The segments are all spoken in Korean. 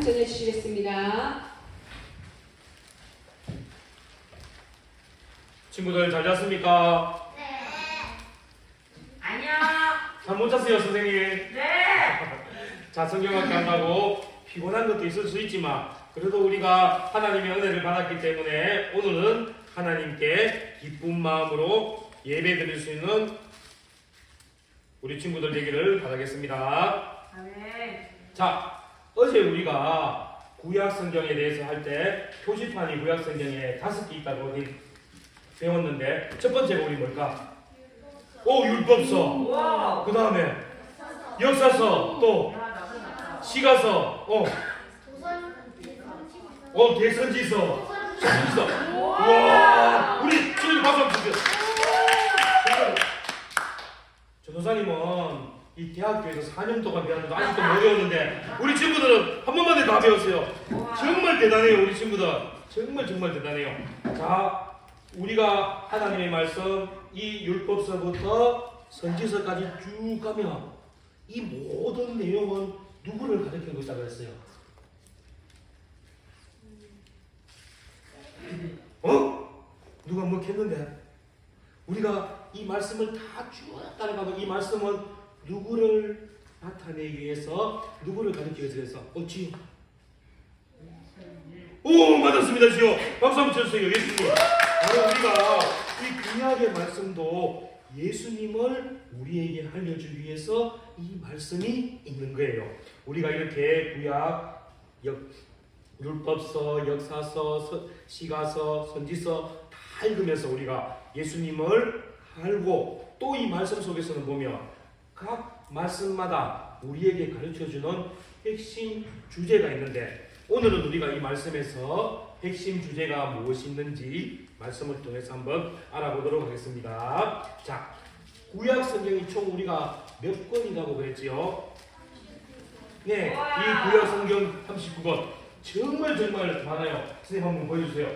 전해 주시겠습니다. 친구들 잘 잤습니까? 네. 안녕. 잠 못 잤어요, 선생님? 네. 자, 성경학교 한다고 피곤한 것도 있을 수 있지만 그래도 우리가 하나님의 은혜를 받았기 때문에 오늘은 하나님께 기쁜 마음으로 예배 드릴 수 있는 우리 친구들 되기를 바라겠습니다. 아멘. 자, 어제 우리가 구약 성경에 대해서 할 때 표지판이 구약 성경에 5개 있다고 배웠는데 첫 번째가 우리 뭘까? 오, 율법서. 우와. 그 다음에 역사서, 또 야, 나도 나다. 시가서, 대선지서, 전지서. 와, 우리 친구들 박수 한번 주세요. 전도사님은 이 대학교에서 4년 동안 배웠는데 아직도 못 외웠는데 우리 친구들은 한 번만에 다 배웠어요. 정말 대단해요, 우리 친구들. 정말 대단해요. 자, 우리가 하나님의 말씀 이 율법서부터 선지서까지 쭉 가면 이 모든 내용은 누구를 가리키고 있다고 그랬어요? 누가 뭐 했는데? 우리가 이 말씀을 다 쭉 따라가면 이 말씀은 누구를 나타내기 위해서, 누구를 가리키기 위해서 지요? 오, 맞았습니다, 지요. 박수 한번 쳐주세요, 예수님. 바로 우리가 이 구약의 말씀도 예수님을 우리에게 알려주기 위해서 이 말씀이 있는 거예요. 우리가 이렇게 구약, 율법서, 역사서, 시가서, 선지서 다 읽으면서 우리가 예수님을 알고 또 이 말씀 속에서는 보면 각 말씀마다 우리에게 가르쳐주는 핵심 주제가 있는데 오늘은 우리가 이 말씀에서 핵심 주제가 무엇이 있는지 말씀을 통해서 한번 알아보도록 하겠습니다. 자, 구약 성경이 총 우리가 몇 권이라고 그랬지요? 네, 이 구약 성경 39권 정말 많아요. 선생님 한번 보여주세요.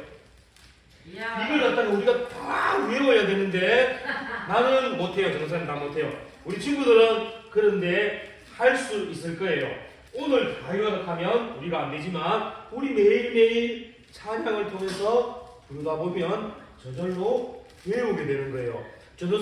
이걸 갖다가 우리가 다 외워야 되는데 나는 못해요. 전도사님 다 못해요. 우리 친구들은 그런데 할 수 있을 거예요. 오늘 다 요약하면 우리가 안 되지만 우리 매일매일 찬양을 통해서 부르다 보면 저절로 외우게 되는 거예요.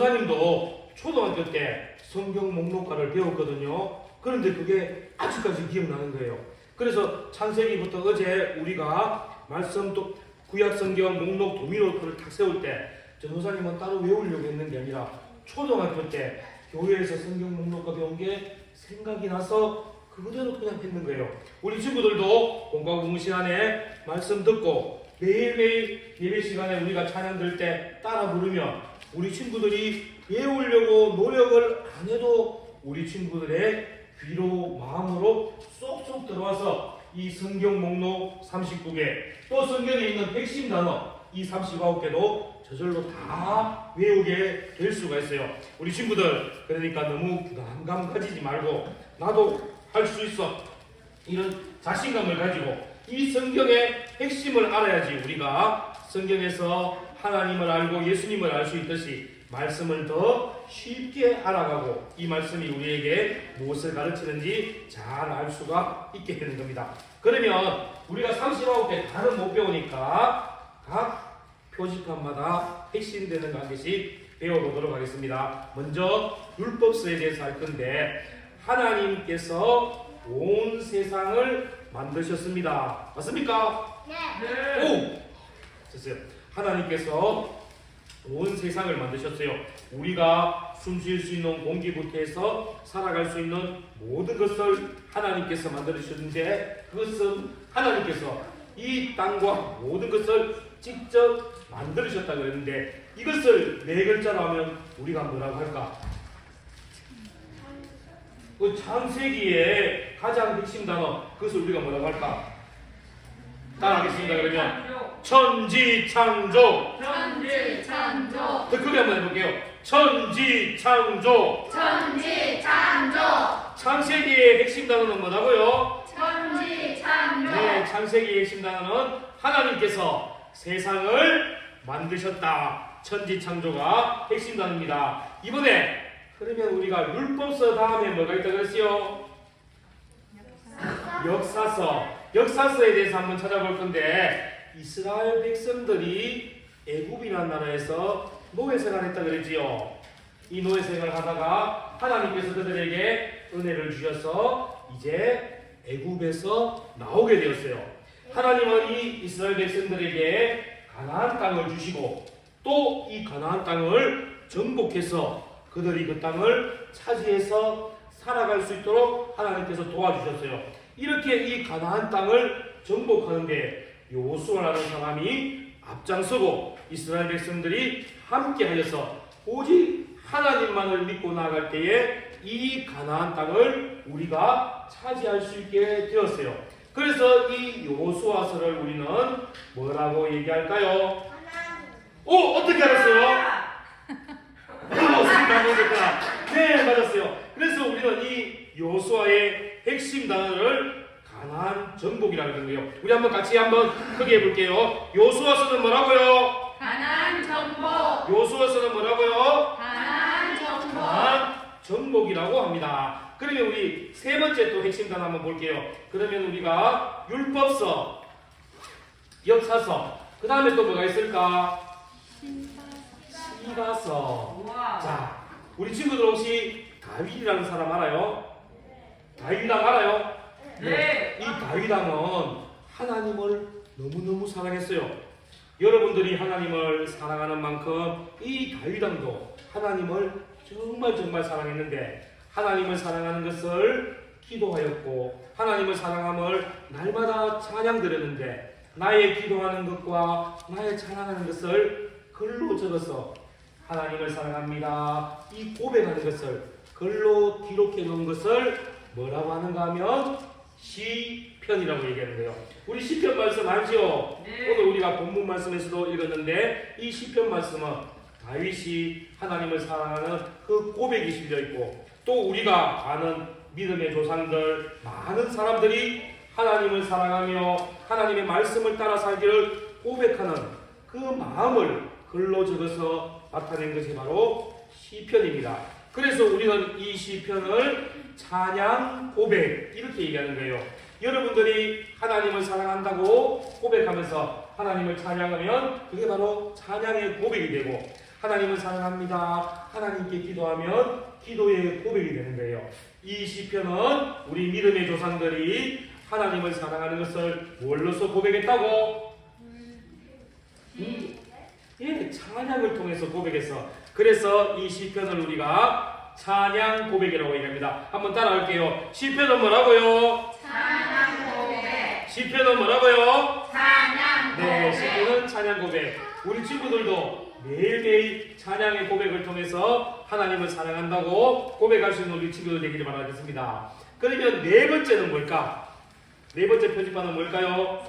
전도사님도 초등학교 때 성경 목록가를 배웠거든요. 그런데 그게 아직까지 기억나는 거예요. 그래서 창세기부터 어제 우리가 말씀 또 구약 성경 목록 도미노트를 탁 세울 때 전도사님은 따로 외우려고 했는 게 아니라 초등학교 때 교회에서 성경 목록가 배운 게 생각이 나서 그대로 그냥 했는 거예요. 우리 친구들도 공과 공부 시간에 말씀 듣고 매일매일 예배 시간에 우리가 찬양 들 때 따라 부르면 우리 친구들이 외우려고 노력을 안 해도 우리 친구들의 귀로 마음으로 쏙쏙 들어와서 이 성경 목록 39개 또 성경에 있는 핵심 단어 이 39개도 저절로 다 외우게 될 수가 있어요. 우리 친구들 그러니까 너무 부담감 가지지 말고 나도 할 수 있어 이런 자신감을 가지고 이 성경의 핵심을 알아야지 우리가 성경에서 하나님을 알고 예수님을 알 수 있듯이 말씀을 더 쉽게 알아가고 이 말씀이 우리에게 무엇을 가르치는지 잘 알 수가 있게 되는 겁니다. 그러면 우리가 39개 다는 못 배우니까 각 표지판마다 핵심되는 한 개씩 배워보도록 하겠습니다. 먼저 율법서에 대해서 할 건데 하나님께서 온 세상을 만드셨습니다. 맞습니까? 네. 오! 됐어요. 하나님께서 온 세상을 만드셨어요. 우리가 숨 쉴 수 있는 공기부터 해서 살아갈 수 있는 모든 것을 하나님께서 만들으셨는데 그것은 하나님께서 이 땅과 모든 것을 직접 만들으셨다고 그랬는데 이것을 네 글자로 하면 우리가 뭐라고 할까? 그 창세기의 가장 핵심 단어 그것을 우리가 뭐라고 할까? 따라하겠습니다. 그러면 천지창조. 천지창조. 더 크게 한번 해볼게요. 천지창조. 천지창조. 창세기의 핵심 단어는 뭐라고요? 천지창조. 네, 창세기의 핵심 단어는 하나님께서 세상을 만드셨다. 천지창조가 핵심 단어입니다. 이번에 그러면 우리가 율법서 다음에 뭐가 있다고 했어요? 역사서에 대해서 한번 찾아볼 건데 이스라엘 백성들이 애굽이라는 나라에서 노예 생활했다 그랬지요. 이 노예 생활을 하다가 하나님께서 그들에게 은혜를 주셔서 이제 애굽에서 나오게 되었어요. 하나님은 이 이스라엘 백성들에게 가나안 땅을 주시고 또 이 가나안 땅을 정복해서 그들이 그 땅을 차지해서 살아갈 수 있도록 하나님께서 도와주셨어요. 이렇게 이 가나안 땅을 정복하는데 여호수아라는 사람이 앞장서고 이스라엘 백성들이 함께 하여서 오직 하나님만을 믿고 나아갈 때에 이 가나안 땅을 우리가 차지할 수 있게 되었어요. 그래서 이 여호수아서를 우리는 뭐라고 얘기할까요? 어떻게 알았어요? 네, 맞았어요. 그래서 우리는 이 여호수아의 핵심 단어를 가나안 정복이라고 하는 거예요. 우리 같이 한번 크게 해볼게요. 여호수아서는 뭐라고요? 가나안 정복. 여호수아서는 뭐라고요? 가나안 정복. 가나안 정복이라고 합니다. 그러면 우리 세 번째 또 핵심 단어 한번 볼게요. 그러면 우리가 율법서, 역사서, 그 다음에 또 뭐가 있을까? 시가서. 우와. 자, 우리 친구들 혹시 다윗이라는 사람 알아요? 다윗왕 알아요? 네. 이 다윗왕은 하나님을 너무너무 사랑했어요. 여러분들이 하나님을 사랑하는 만큼 이 다윗왕도 하나님을 정말 사랑했는데 하나님을 사랑하는 것을 기도하였고 하나님을 사랑함을 날마다 찬양 드렸는데 나의 기도하는 것과 나의 찬양하는 것을 글로 적어서 하나님을 사랑합니다 이 고백하는 것을 글로 기록해 놓은 것을 뭐라고 하는가 하면 시편이라고 얘기하는 거예요. 우리 시편 말씀 알죠? 네. 오늘 우리가 본문 말씀에서도 읽었는데 이 시편 말씀은 다윗이 하나님을 사랑하는 그 고백이 실려 있고 또 우리가 아는 믿음의 조상들 많은 사람들이 하나님을 사랑하며 하나님의 말씀을 따라 살기를 고백하는 그 마음을 글로 적어서 나타낸 것이 바로 시편입니다. 그래서 우리는 이 시편을 찬양 고백 이렇게 얘기하는 거예요. 여러분들이 하나님을 사랑한다고 고백하면서 하나님을 찬양하면 그게 바로 찬양의 고백이 되고 하나님을 사랑합니다 하나님께 기도하면 기도의 고백이 되는 거예요. 이 시편은 우리 믿음의 조상들이 하나님을 사랑하는 것을 뭘로서 고백했다고? 예, 찬양을 통해서 고백했어. 그래서 이 시편을 우리가 찬양 고백이라고 얘기합니다. 한번 따라할게요. 시편은 뭐라고요? 찬양 고백. 시편은 뭐라고요? 찬양 고백. 네, 시편은 찬양 고백. 우리 친구들도 매일매일 찬양의 고백을 통해서 하나님을 사랑한다고 고백할 수 있는 우리 친구들 되기를 바라겠습니다. 그러면 네 번째는 뭘까? 네 번째 표지판은 뭘까요?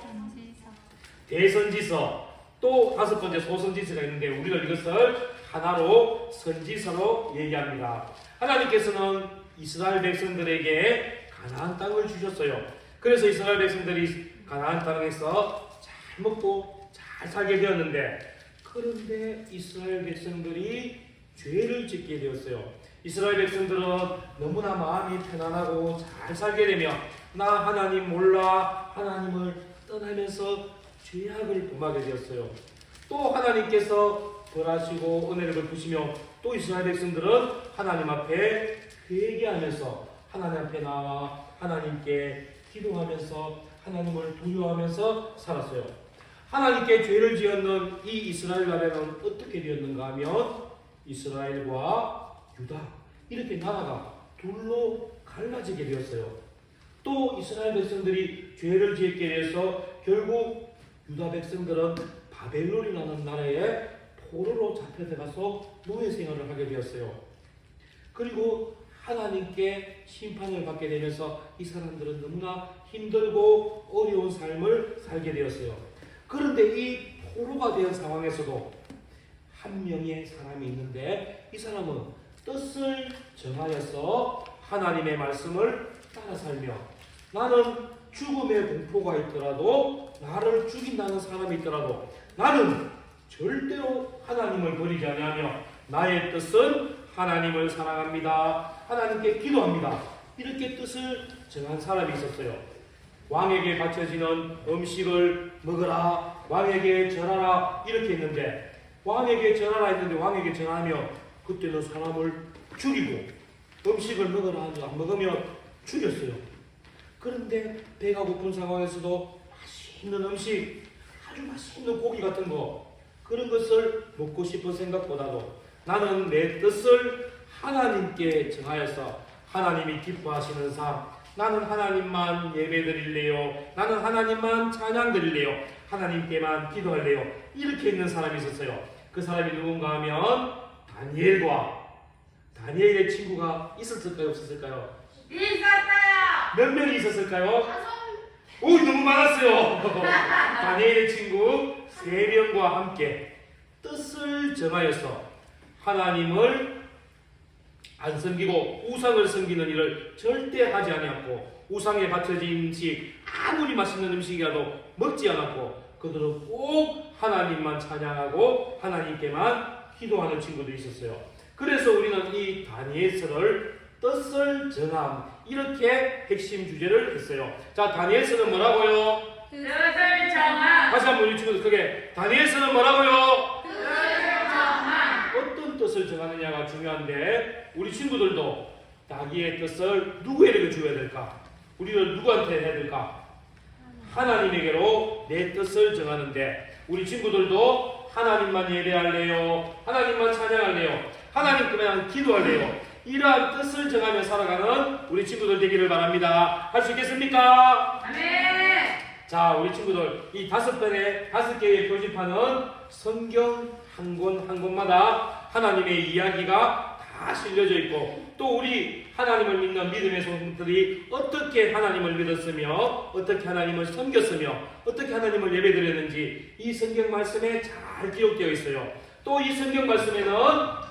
대선지서. 또 다섯 번째 소선지서가 있는데 우리는 이것을 하나로 선지서로 얘기합니다. 하나님께서는 이스라엘 백성들에게 가나안 땅을 주셨어요. 그래서 이스라엘 백성들이 가나안 땅에서 잘 먹고 잘 살게 되었는데 그런데 이스라엘 백성들이 죄를 짓게 되었어요. 이스라엘 백성들은 너무나 마음이 편안하고 잘 살게 되며 나 하나님 몰라 하나님을 떠나면서 죄악을 범하게 되었어요. 또 하나님께서 벌하시고 은혜를 베푸시며 또 이스라엘 백성들은 하나님 앞에 회개하면서 하나님 앞에 나와 하나님께 기도하면서 하나님을 두려워하면서 살았어요. 하나님께 죄를 지었는 이 이스라엘 나라는 어떻게 되었는가 하면 이스라엘과 유다 이렇게 나라가 둘로 갈라지게 되었어요. 또 이스라엘 백성들이 죄를 지었게 돼서 결국 유다 백성들은 바벨론이라는 나라에 포로로 잡혀들어가서 노예 생활을 하게 되었어요. 그리고 하나님께 심판을 받게 되면서 이 사람들은 너무나 힘들고 어려운 삶을 살게 되었어요. 그런데 이 포로가 된 상황에서도 한 명의 사람이 있는데 이 사람은 뜻을 정하여서 하나님의 말씀을 따라 살며 나는 죽음의 공포가 있더라도 나를 죽인다는 사람이 있더라도 나는 절대로 하나님을 버리지 아니하며 나의 뜻은 하나님을 사랑합니다. 하나님께 기도합니다. 이렇게 뜻을 정한 사람이 있었어요. 왕에게 바쳐지는 음식을 먹어라, 왕에게 절하라 이렇게 했는데, 왕에게 절하라 했는데 왕에게 절하면 그때는 사람을 죽이고, 음식을 먹어라 하지 안 먹으면 죽였어요. 그런데 배가 고픈 상황에서도 맛있는 음식, 아주 맛있는 고기 같은 거, 그런 것을 먹고 싶은 생각보다도 나는 내 뜻을 하나님께 정하여서 하나님이 기뻐하시는 삶, 나는 하나님만 예배드릴래요, 나는 하나님만 찬양드릴래요, 하나님께만 기도할래요, 이렇게 있는 사람이 있었어요. 그 사람이 누군가 하면 다니엘의 친구가 있었을까요, 없었을까요? 있었어요. 몇 명이 있었을까요? 오, 너무 많았어요. 다니엘의 친구 3명과 함께 뜻을 정하여서 하나님을 안 섬기고 우상을 섬기는 일을 절대 하지 아니었고, 우상에 바쳐진 음식 아무리 맛있는 음식이라도 먹지 않았고, 그들은 꼭 하나님만 찬양하고 하나님께만 기도하는 친구도 있었어요. 그래서 우리는 이 다니엘서를 뜻을 정함, 이렇게 핵심 주제를 했어요. 자, 다니엘서는 뭐라고요? 뜻을 정함. 다시 한번 우리 친구들 크게, 다니엘서는 뭐라고요? 뜻을 정함. 어떤 뜻을 정하느냐가 중요한데, 우리 친구들도 자기의 뜻을 누구에게 줘야 될까? 우리는 누구한테 해야 될까? 하나님에게로 내 뜻을 정하는데, 우리 친구들도 하나님만 예배할래요, 하나님만 찬양할래요, 하나님께만 기도할래요, 이러한 뜻을 정하며 살아가는 우리 친구들 되기를 바랍니다. 할 수 있겠습니까? 아멘. 자, 우리 친구들, 이 5개의 표지판은 성경 한 권 한 권마다 하나님의 이야기가 다 실려져 있고, 또 우리 하나님을 믿는 믿음의 성도들이 어떻게 하나님을 믿었으며, 어떻게 하나님을 섬겼으며, 어떻게 하나님을 예배드렸는지 이 성경 말씀에 잘 기록되어 있어요. 또 이 성경 말씀에는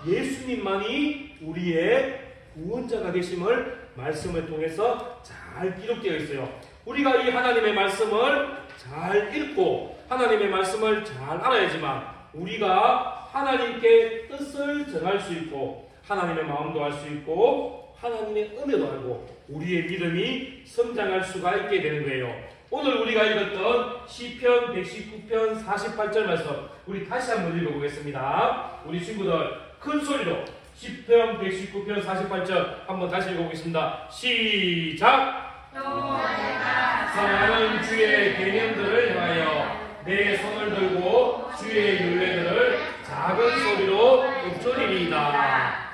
예수님만이 우리의 구원자가 되심을 말씀을 통해서 잘 기록되어 있어요. 우리가 이 하나님의 말씀을 잘 읽고 하나님의 말씀을 잘 알아야지만 우리가 하나님께 뜻을 정할 수 있고, 하나님의 마음도 알 수 있고, 하나님의 은혜도 알고, 우리의 믿음이 성장할 수가 있게 되는 거예요. 오늘 우리가 읽었던 시편 119편 48절 말씀, 우리 다시 한번 읽어보겠습니다. 우리 친구들 큰 소리로 시편 119편 48절 한번 다시 읽어보겠습니다. 시작! 또 내가 사랑하는 주의 계명들을 향하여 내 손을 들고 주의 율례들을 작은 소리로 읊조리리이다.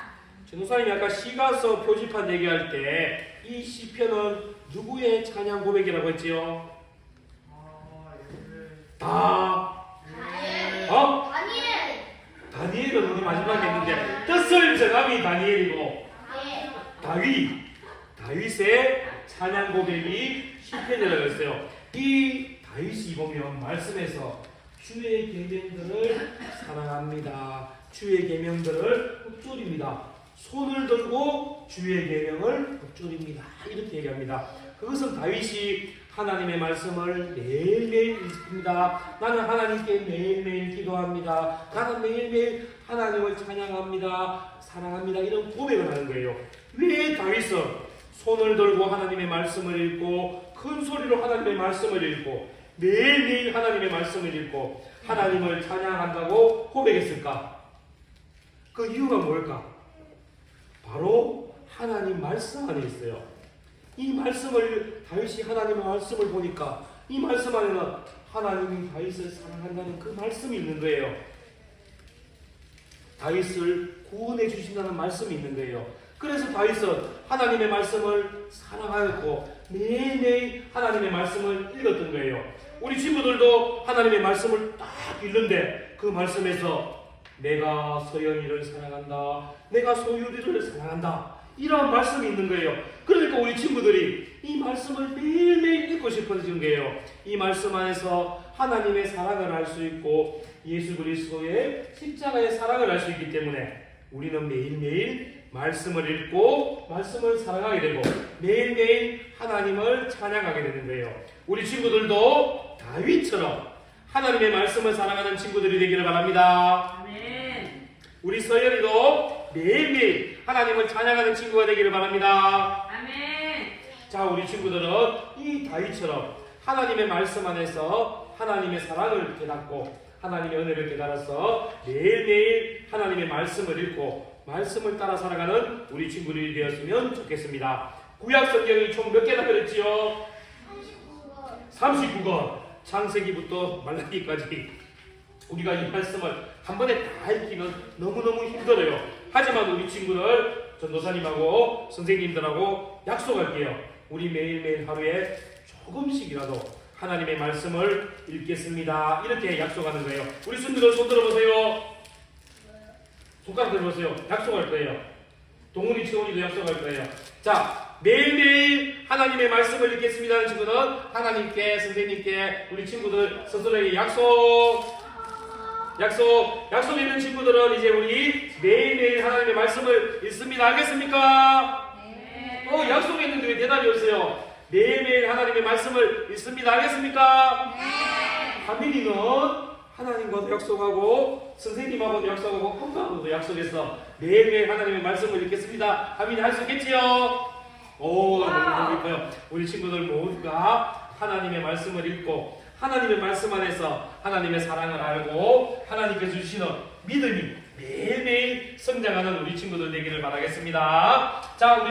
전도사님이 아까 시가서 표지판 얘기할 때 이 시편은 누구의 찬양 고백이라고 했지요? 다니엘은 우리 마지막에 했는데, 뜻을 정함이 다니엘이고, 다윗의 찬양 고백이 시편이라고 했어요. 이 다윗이 보면 말씀에서 주의 계명들을 사랑합니다, 주의 계명들을 읊조립니다, 손을 들고 주의 계명을 읊조립니다, 이렇게 얘기합니다. 그것은 다윗이 하나님의 말씀을 매일매일 읽습니다. 나는 하나님께 매일매일 기도합니다. 나는 매일매일 하나님을 찬양합니다, 사랑합니다, 이런 고백을 하는 거예요. 왜 다윗은 손을 들고 하나님의 말씀을 읽고, 큰 소리로 하나님의 말씀을 읽고, 매일매일 하나님의 말씀을 읽고 하나님을 찬양한다고 고백했을까? 그 이유가 뭘까? 바로 하나님 말씀 안에 있어요. 이 말씀을, 다윗이 하나님의 말씀을 보니까 이 말씀 안에는 하나님이 다윗을 사랑한다는 그 말씀이 있는 거예요. 다윗을 구원해 주신다는 말씀이 있는 거예요. 그래서 다윗은 하나님의 말씀을 사랑하였고 매일매일 하나님의 말씀을 읽었던 거예요. 우리 친구들도 하나님의 말씀을 딱 읽는데 그 말씀에서 내가 서연이를 사랑한다, 내가 소유리를 사랑한다, 이런 말씀이 있는 거예요. 그러니까 우리 친구들이 이 말씀을 매일매일 읽고 싶어지는 거예요. 이 말씀 안에서 하나님의 사랑을 알 수 있고 예수 그리스도의 십자가의 사랑을 알 수 있기 때문에 우리는 매일매일 말씀을 읽고 말씀을 사랑하게 되고 매일매일 하나님을 찬양하게 되는 거예요. 우리 친구들도 다윗처럼 하나님의 말씀을 사랑하는 친구들이 되기를 바랍니다. 아멘. 우리 서열이도 매일매일 하나님을 찬양하는 친구가 되기를 바랍니다. 아멘. 자, 우리 친구들은 이 다윗처럼 하나님의 말씀 안에서 하나님의 사랑을 깨닫고 하나님의 은혜를 깨달아서 매일매일 하나님의 말씀을 읽고 말씀을 따라 살아가는 우리 친구들이 되었으면 좋겠습니다. 구약 성경이 총 몇 개나 그랬지요? 39권. 창세기부터 말라기까지 우리가 이 말씀을 한 번에 다 읽기는 너무너무 힘들어요. 하지만 우리 친구들 전도사님하고 선생님들하고 약속할게요. 우리 매일매일 하루에 조금씩이라도 하나님의 말씀을 읽겠습니다. 이렇게 약속하는 거예요. 우리 손들어 손 들어보세요. 손가락 들어보세요. 약속할 거예요. 동훈이, 채원이도 약속할 거예요. 자, 매일매일 하나님의 말씀을 읽겠습니다 하는 친구는 하나님께, 선생님께, 우리 친구들 스스로에게 약속 있는 친구들은 이제 우리 매일매일 하나님의 말씀을 읽습니다. 알겠습니까? 네. 약속이 있는데 왜 대답이 없어요? 매일매일 하나님의 말씀을 읽습니다. 알겠습니까? 네. 하민이는 하나님과도 약속하고 선생님하고도 약속하고 형과도 약속해서 매일매일 하나님의 말씀을 읽겠습니다. 하민이 할 수 있겠지요? 너무 예뻐요. 우리 친구들 모두가 하나님의 말씀을 읽고 하나님의 말씀 안에서 하나님의 사랑을 알고 하나님께서 주시는 믿음이 매일매일 성장하는 우리 친구들 되기를 바라겠습니다. 자, 우리